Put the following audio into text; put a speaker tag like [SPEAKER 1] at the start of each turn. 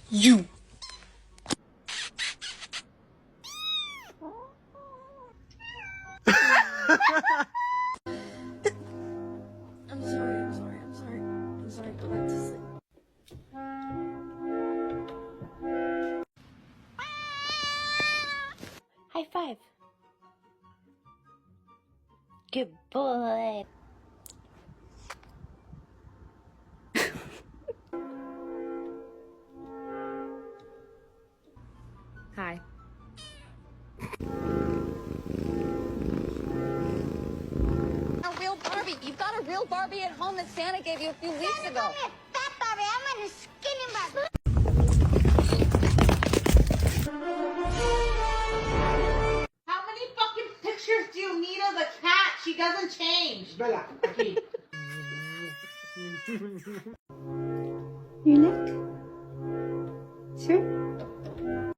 [SPEAKER 1] You. I'm sorry. Go back to sleep. High five. Good boy. Hi. A real Barbie. You've got a real Barbie at home that Santa gave you a few weeks ago.
[SPEAKER 2] I'm a fat Barbie. I'm a skinny Barbie.
[SPEAKER 3] How many fucking pictures do you need of the cat? She doesn't change. Bella, aquí.
[SPEAKER 4] Your neck? Sure.